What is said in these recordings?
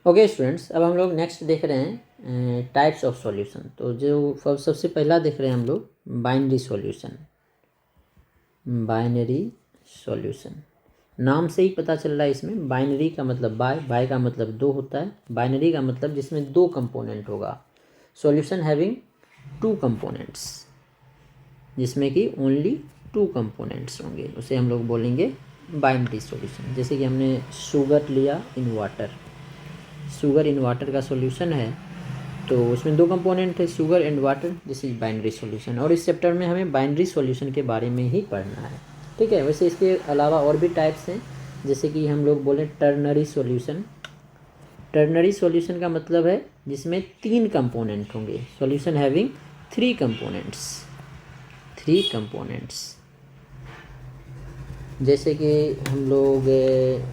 Okay students, अब हम लोग नेक्स्ट देख रहे हैं टाइप्स ऑफ सॉल्यूशन। तो जो सबसे पहला देख रहे हैं हम लोग बाइनरी सॉल्यूशन। बाइनरी सॉल्यूशन नाम से ही पता चल रहा है, इसमें बाइनरी का मतलब बाय का मतलब दो होता है। बाइनरी का मतलब जिसमें दो कंपोनेंट होगा। सॉल्यूशन हैविंग टू कंपोनेंट्स, जिसमें कि ओनली टू कंपोनेंट्स होंगे, उसे हम लोग बोलेंगे बाइनरी सॉल्यूशन। जैसे कि हमने शुगर लिया in water, sugar in water का सॉल्यूशन है, तो उसमें दो कंपोनेंट है, sugar and water, this is binary solution. और इस चैप्टर में हमें बाइनरी सॉल्यूशन के बारे में ही पढ़ना है, ठीक है। वैसे इसके अलावा और भी टाइप्स हैं, जैसे कि हम लोग बोलें टर्नरी सॉल्यूशन। टर्नरी सॉल्यूशन का मतलब है जिसमें तीन कंपोनेंट होंगे, सॉल्यूशन हैविंग थ्री कंपोनेंट्स। जैसे कि हम लोग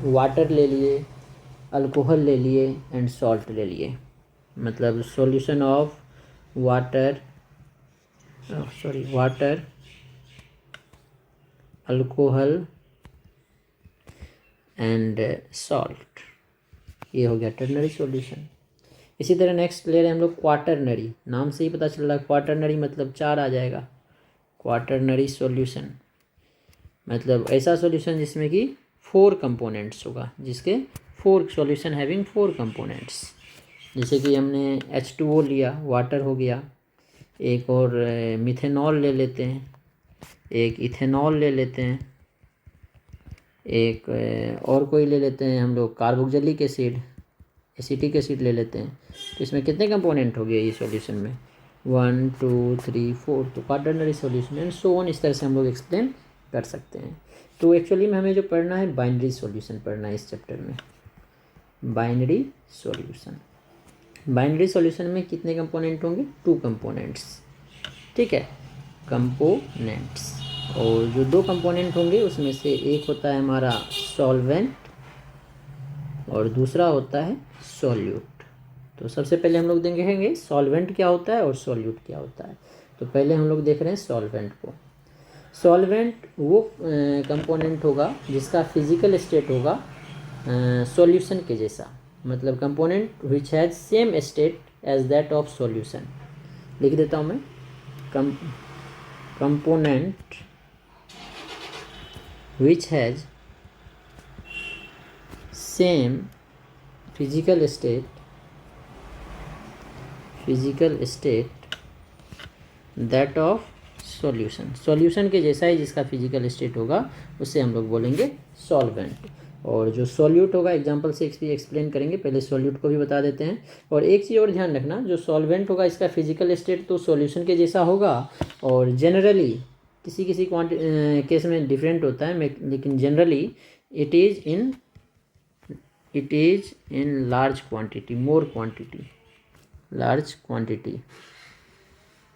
वाटर ले लिए, अल्कोहल ले लिए एंड सॉल्ट ले लिए। मतलब solution of water, alcohol and salt, ये हो गया टर्नरी सॉल्यूशन। इसी तरह नेक्स्ट ले रहे हैं हम लोग क्वाटरनरी। नाम से ही पता चल रहा है क्वाटरनरी मतलब चार आ जाएगा। क्वाटरनरी सॉल्यूशन मतलब ऐसा सॉल्यूशन जिसमें कि फोर कंपोनेंट्स होगा, जिसके four solution having four components. जैसे कि हमने H2O लिया, वाटर हो गया। एक और मिथेनॉल ले लेते हैं, एक इथेनॉल ले लेते हैं, एक और कोई ले लेते हैं हम लोग कार्बोक्सिलिक एसिड, एसिटिक एसिड ले लेते हैं। तो इसमें कितने कंपोनेंट हो गए ये सॉल्यूशन में? 1 2 3 4। तो quaternary solution and so on, इस तरह से हम लोग एक्सप्लेन कर सकते हैं। तो एक्चुअली में हमें जो पढ़ना है बाइनरी सॉल्यूशन पढ़ना है इस चैप्टर में। बाइनरी सॉल्यूशन, बाइनरी सॉल्यूशन में कितने कंपोनेंट होंगे? टू कंपोनेंट्स, ठीक है, कंपोनेंट्स। और जो दो कंपोनेंट होंगे उसमें से एक होता है हमारा सॉल्वेंट और दूसरा होता है सॉल्यूट। तो सबसे पहले हम लोग देखेंगे सॉल्वेंट क्या होता है और सॉल्यूट क्या होता है। तो पहले हम लोग देख रहे हैं सॉल्वेंट को। सॉल्वेंट वो कंपोनेंट होगा जिसका फिजिकल स्टेट होगा सॉल्यूशन के जैसा, मतलब component which has same state as that of solution. लिख देता हूँ मैं, component which has same physical state that of solution. Solution के जैसा ही जिसका फिजिकल स्टेट होगा उसे हम लोग बोलेंगे सॉल्वेंट। और जो सॉल्यूट होगा एग्जांपल से एक्सप्लेन करेंगे, पहले सॉल्यूट को भी बता देते हैं। और एक चीज़ और ध्यान रखना, जो सॉल्वेंट होगा इसका फिजिकल स्टेट तो सॉल्यूशन के जैसा होगा, और जनरली किसी केस में डिफरेंट होता है, लेकिन generally it is in large quantity, large quantity,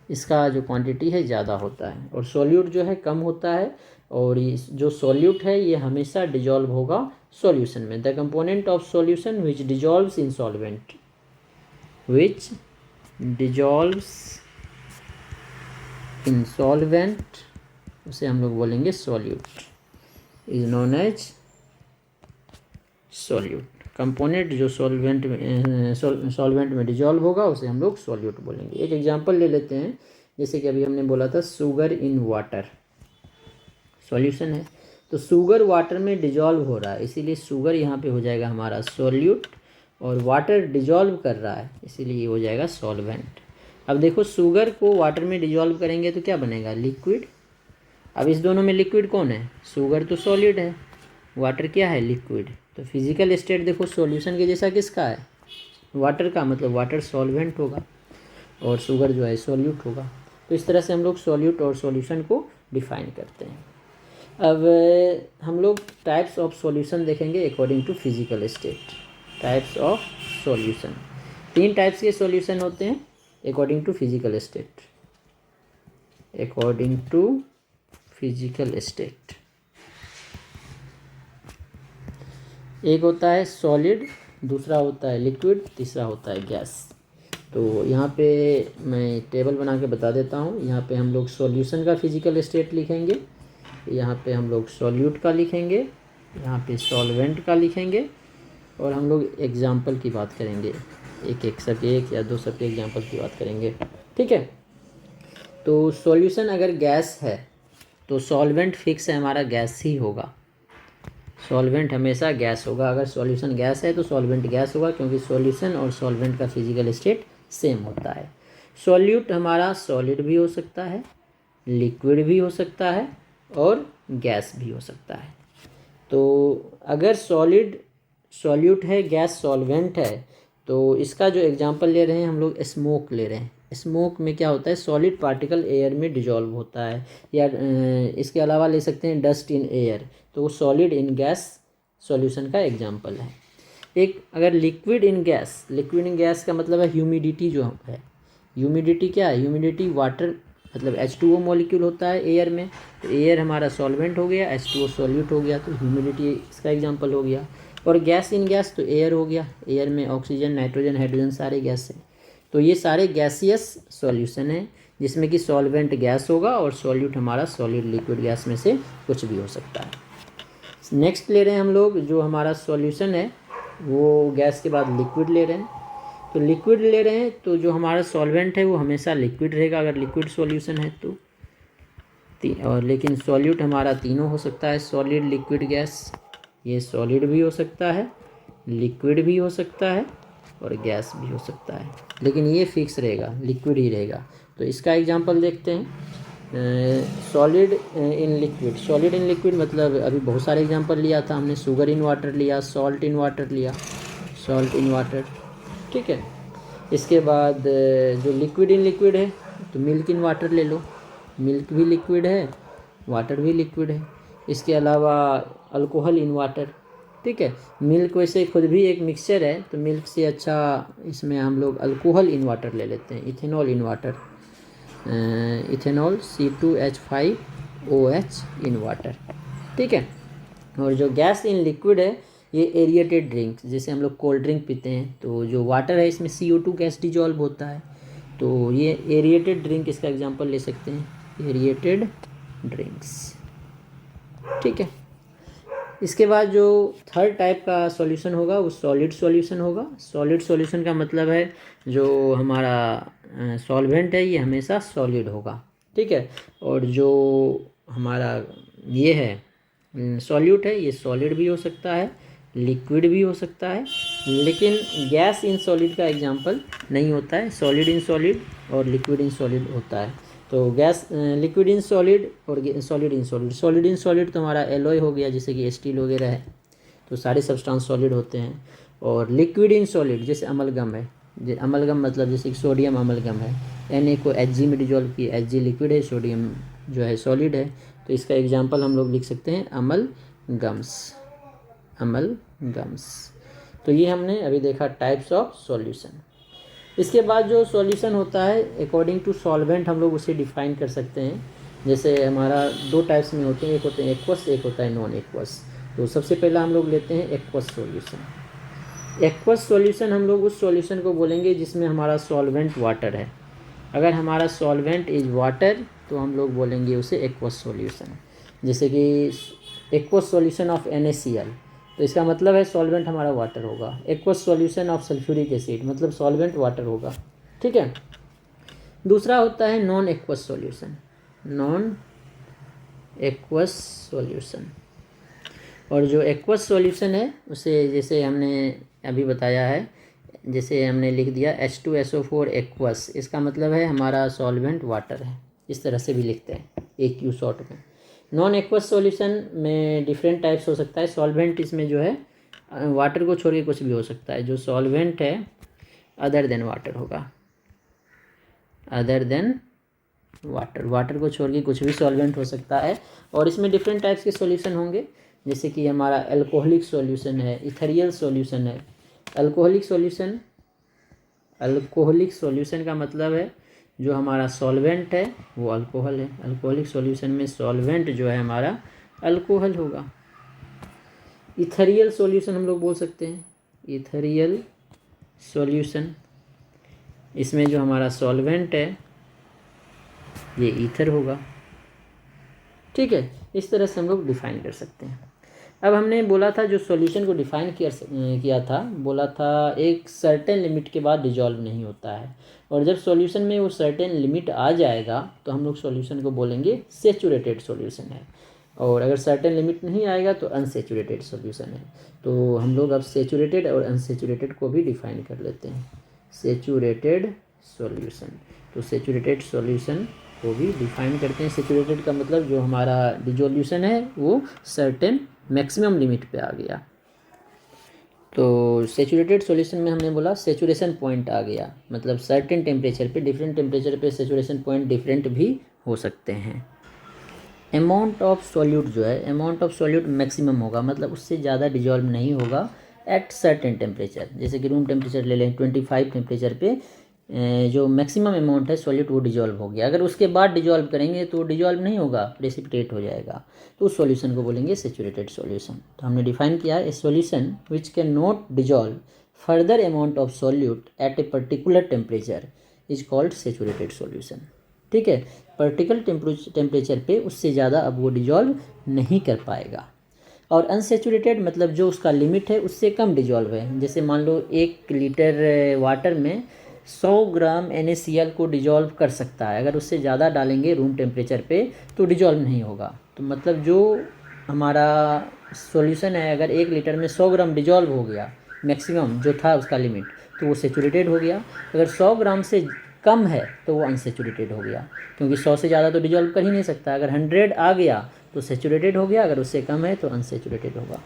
इसका जो क्वांटिटी है ज़्यादा होता है, और सॉल्यूट जो है कम होता है। और जो सॉल्यूट है ये हमेशा डिजॉल्व होगा सॉल्यूशन में। The component of solution which dissolves in solvent, which dissolves in solvent, उसे हम लोग बोलेंगे solute, is known as solute. Component जो सॉल्वेंट में डिजॉल्व होगा उसे हम लोग सॉल्यूट बोलेंगे। एक एग्जांपल ले लेते हैं, जैसे कि अभी हमने बोला था शुगर इन वाटर, सॉल्यूशन है, तो शुगर वाटर में डिजॉल्व हो रहा है, इसीलिए शुगर यहाँ पे हो जाएगा हमारा सॉल्यूट, और वाटर डिजॉल्व कर रहा है इसीलिए ये हो जाएगा सॉल्वेंट। अब देखो शुगर को वाटर में डिजॉल्व करेंगे तो क्या बनेगा? लिक्विड। अब इस दोनों में लिक्विड कौन है? शुगर तो सॉलिड है, वाटर क्या है? लिक्विड। तो फिजिकल स्टेट देखो सॉल्यूशन के जैसा किसका है? वाटर का, मतलब वाटर सॉल्वेंट होगा और शुगर जो है सॉल्यूट होगा। तो इस तरह से हम लोग सॉल्यूट और सॉल्यूशन को डिफाइन करते हैं। अब हम लोग टाइप्स ऑफ सॉल्यूशन देखेंगे according to physical state. Types of solution, तीन टाइप्स के सॉल्यूशन होते हैं according to physical state. According to physical state, एक होता है सॉलिड, दूसरा होता है लिक्विड, तीसरा होता है गैस। तो यहाँ पे मैं टेबल बना के बता देता हूँ। यहाँ पे हम लोग सॉल्यूशन का फिजिकल स्टेट लिखेंगे, यहाँ पे हम लोग सॉल्यूट का लिखेंगे, यहाँ पे सॉल्वेंट का लिखेंगे, और हम लोग एग्जाम्पल की बात करेंगे, एक सबके एक या दो सबके एग्जाम्पल की बात करेंगे, ठीक है। तो सॉल्यूशन अगर गैस है तो सॉल्वेंट फिक्स है हमारा, गैस ही होगा, सॉल्वेंट हमेशा गैस होगा। अगर सॉल्यूशन गैस है तो सॉल्वेंट गैस होगा, क्योंकि सॉल्यूशन और सॉल्वेंट का फिजिकल स्टेट सेम होता है। सॉल्यूट हमारा सॉलिड भी हो सकता है, लिक्विड भी हो सकता है और गैस भी हो सकता है। तो अगर सॉल्यूट है, गैस सॉल्वेंट है, तो इसका जो एग्जांपल ले रहे हैं हम लोग, स्मोक ले रहे हैं। स्मोक में क्या होता है, सॉलिड पार्टिकल एयर में डिजॉल्व होता है, या इसके अलावा ले सकते हैं डस्ट इन एयर, तो वो सॉलिड इन गैस सॉल्यूशन का एग्जांपल है। एक अगर लिक्विड इन गैस का मतलब है ह्यूमिडिटी जो है। ह्यूमिडिटी क्या है, ह्यूमिडिटी वाटर मतलब H2O मॉलिक्यूल होता है एयर में, तो एयर हमारा सॉल्वेंट हो गया, H2O सॉल्यूट हो गया, तो ह्यूमिडिटी इसका एग्जांपल हो गया। और गैस इन गैस तो एयर हो गया, एयर में ऑक्सीजन, नाइट्रोजन, हाइड्रोजन सारे गैस हैं। तो ये सारे गैसियस सॉल्यूशन है, जिसमें कि सॉल्वेंट गैस होगा और सॉल्यूट हमारा सॉलिड लिक्विड गैस में से कुछ भी हो सकता है। नेक्स्ट ले रहे हैं हम लोग, जो हमारा सॉल्यूशन है वो गैस के बाद लिक्विड ले रहे हैं। तो लिक्विड ले रहे हैं तो जो हमारा सॉल्वेंट है वो हमेशा लिक्विड रहेगा अगर लिक्विड सॉल्यूशन है तो, और लेकिन सॉल्यूट हमारा तीनों हो सकता है, सॉलिड, लिक्विड, गैस। ये सॉलिड भी हो सकता है, लिक्विड भी हो सकता है और गैस भी हो सकता है, लेकिन ये फिक्स रहेगा, लिक्विड ही रहेगा। तो इसका एग्जांपल देखते हैं, सॉलिड इन लिक्विड मतलब अभी बहुत सारे एग्जांपल लिया था हमने, शुगर इन वाटर लिया, सॉल्ट इन वाटर लिया, सॉल्ट इन वाटर, ठीक है। इसके बाद जो लिक्विड इन लिक्विड है तो मिल्क इन वाटर ले लो, मिल्क भी लिक्विड है, वाटर भी लिक्विड है। इसके अलावा अल्कोहल इन वाटर, ठीक है। मिल्क वैसे खुद भी एक मिक्सचर है, तो मिल्क से अच्छा इसमें हम लोग अल्कोहल इन वाटर ले लेते हैं, ethanol in water, ethanol C2H5OH in water, ठीक है। और जो गैस इन लिक्विड है ये एरिएटेड ड्रिंक, जैसे हम लोग कोल्ड ड्रिंक पीते हैं तो जो वाटर है इसमें CO2 गैस डिजॉल्व होता है, तो ये एरिएटेड ड्रिंक इसका एग्जांपल ले सकते हैं, एरिएटेड ड्रिंक्स, ठीक है। इसके बाद जो थर्ड टाइप का सॉल्यूशन होगा वो सॉलिड सॉल्यूशन होगा। सॉलिड सॉल्यूशन का मतलब है जो हमारा सॉल्वेंट है ये हमेशा सॉलिड होगा, ठीक है। और जो हमारा ये है सॉल्यूट है ये सॉलिड भी हो सकता है, लिक्विड भी हो सकता है, लेकिन गैस इन सॉलिड का एग्जांपल नहीं होता है, सॉलिड इन सॉलिड और लिक्विड इन सॉलिड होता है। तो गैस लिक्विड इन सॉलिड और solid in solid, solid in solid तो हमारा एलॉय हो गया, जैसे कि स्टील वगैरह है, तो सारे सब्सटेंस सॉलिड होते हैं। और लिक्विड इन सॉलिड जैसे अमलगम है, अमलगम मतलब जैसे कि सोडियम अमलगम है, Na को Hg में डिजॉल्व किया, Hg लिक्विड है, सोडियम जो है सॉलिड है, तो इसका एग्जाम्पल हम लोग लिख सकते हैं अमलगम्स, अमलगम्स। तो ये हमने अभी देखा टाइप्स ऑफ सॉल्यूशन। इसके बाद जो सॉल्यूशन होता है अकॉर्डिंग टू सॉल्वेंट हम लोग उसे डिफाइन कर सकते हैं। जैसे हमारा दो टाइप्स में होते हैं, एक होते हैं एक्वस, एक होता है नॉन एक्वस। तो सबसे पहला हम लोग लेते हैं एक्वस सॉल्यूशन। एक्वस सॉल्यूशन हम लोग उस सॉल्यूशन को बोलेंगे जिसमें हमारा सॉल्वेंट वाटर है। अगर हमारा सॉल्वेंट इज वाटर तो हम लोग बोलेंगे उसे एक्वस सॉल्यूशन। जैसे कि एक्वस सॉल्यूशन ऑफ NaCl, तो इसका मतलब है सॉल्वेंट हमारा वाटर होगा। Aqueous solution of sulphuric acid मतलब सॉल्वेंट वाटर होगा, ठीक है। दूसरा होता है non aqueous solution, non aqueous solution. और जो एक्वस सॉल्यूशन है उसे जैसे हमने अभी बताया है, जैसे हमने लिख दिया H2SO4 एक्वस, इसका मतलब है हमारा सॉल्वेंट वाटर है, इस तरह से भी लिखते हैं AQ शॉर्ट में। नॉन एक्वस सॉल्यूशन में डिफरेंट टाइप्स हो सकता है, सॉल्वेंट इसमें जो है वाटर को छोड़ के कुछ भी हो सकता है, जो सॉल्वेंट है अदर देन वाटर होगा, अदर देन वाटर, वाटर को छोड़ के कुछ भी सॉल्वेंट हो सकता है। और इसमें डिफरेंट टाइप्स के सॉल्यूशन होंगे, जैसे कि हमारा अल्कोहलिक सॉल्यूशन है, इथेरियल सॉल्यूशन है। अल्कोहलिक सॉल्यूशन का मतलब है जो हमारा सॉल्वेंट है वो अल्कोहल है, अल्कोहलिक सॉल्यूशन में सॉल्वेंट जो है हमारा अल्कोहल होगा। इथेरियल सॉल्यूशन हम लोग बोल सकते हैं, इथेरियल सॉल्यूशन, इसमें जो हमारा सॉल्वेंट है ये ईथर होगा, ठीक है। इस तरह से हम लोग डिफाइन कर सकते हैं। अब हमने बोला था जो सॉल्यूशन को डिफाइन किया था, बोला था एक सर्टेन लिमिट के बाद डिजॉल्व नहीं होता है, और जब सॉल्यूशन में वो सर्टेन लिमिट आ जाएगा तो हम लोग सॉल्यूशन को बोलेंगे सेचुरेटेड सॉल्यूशन है, और अगर सर्टेन लिमिट नहीं आएगा तो अनसेचुरेटेड सॉल्यूशन है। तो हम लोग अब सेचुरेटेड और अनसेचुरेटेड को भी डिफाइन कर लेते हैं। सेचुरेटेड सॉल्यूशन, तो सेचुरेटेड सॉल्यूशन को भी डिफाइन करते हैं। सेचुरेटेड का मतलब जो हमारा डिजोल्यूशन है वो सर्टेन मैक्सिमम लिमिट पे आ गया। तो सेचुरेटेड सॉल्यूशन में हमने बोला सेचुरेशन पॉइंट आ गया, मतलब सर्टेन टेम्परेचर पे, डिफरेंट टेम्परेचर पे सेचुरेशन पॉइंट डिफरेंट भी हो सकते हैं। अमाउंट ऑफ सॉल्यूट जो है, अमाउंट ऑफ सॉल्यूट मैक्सिमम होगा, मतलब उससे ज़्यादा डिजॉल्व नहीं होगा एट सर्टेन टेम्परेचर। जैसे कि रूम टेम्परेचर ले लें 25 टेम्परेचर पे जो मैक्सिमम अमाउंट है सॉल्यूट वो डिजॉल्व हो गया, अगर उसके बाद डिजॉल्व करेंगे तो डिजॉल्व नहीं होगा, प्रेसिपिटेट हो जाएगा, तो उस सॉल्यूशन को बोलेंगे सेचुरेटेड सॉल्यूशन। तो हमने डिफाइन किया है a solution which can not dissolve further amount of solute at a particular temperature is called saturated solution. ठीक है, पर्टिकुलर टेम्परेचर पे उससे ज़्यादा अब वो डिजॉल्व नहीं कर पाएगा। और अनसेचुरेटेड मतलब जो उसका लिमिट है उससे कम डिजॉल्व है, जैसे मान लो 1 लीटर वाटर में 100 ग्राम NaCl को डिजॉल्व कर सकता है, अगर उससे ज़्यादा डालेंगे रूम टेम्परेचर पे तो डिजॉल्व नहीं होगा। तो मतलब जो हमारा सॉल्यूशन है अगर 1 लीटर में 100 ग्राम डिजॉल्व हो गया मैक्सिमम जो था उसका लिमिट, तो वो सेचुरेटेड हो गया। अगर 100 ग्राम से कम है तो वो अनसेचुरेटेड हो गया, क्योंकि 100 से ज़्यादा तो डिजॉल्व कर ही नहीं सकता। अगर 100 आ गया तो सेचुरेटेड हो गया, अगर उससे कम है तो अनसेचुरेटेड होगा।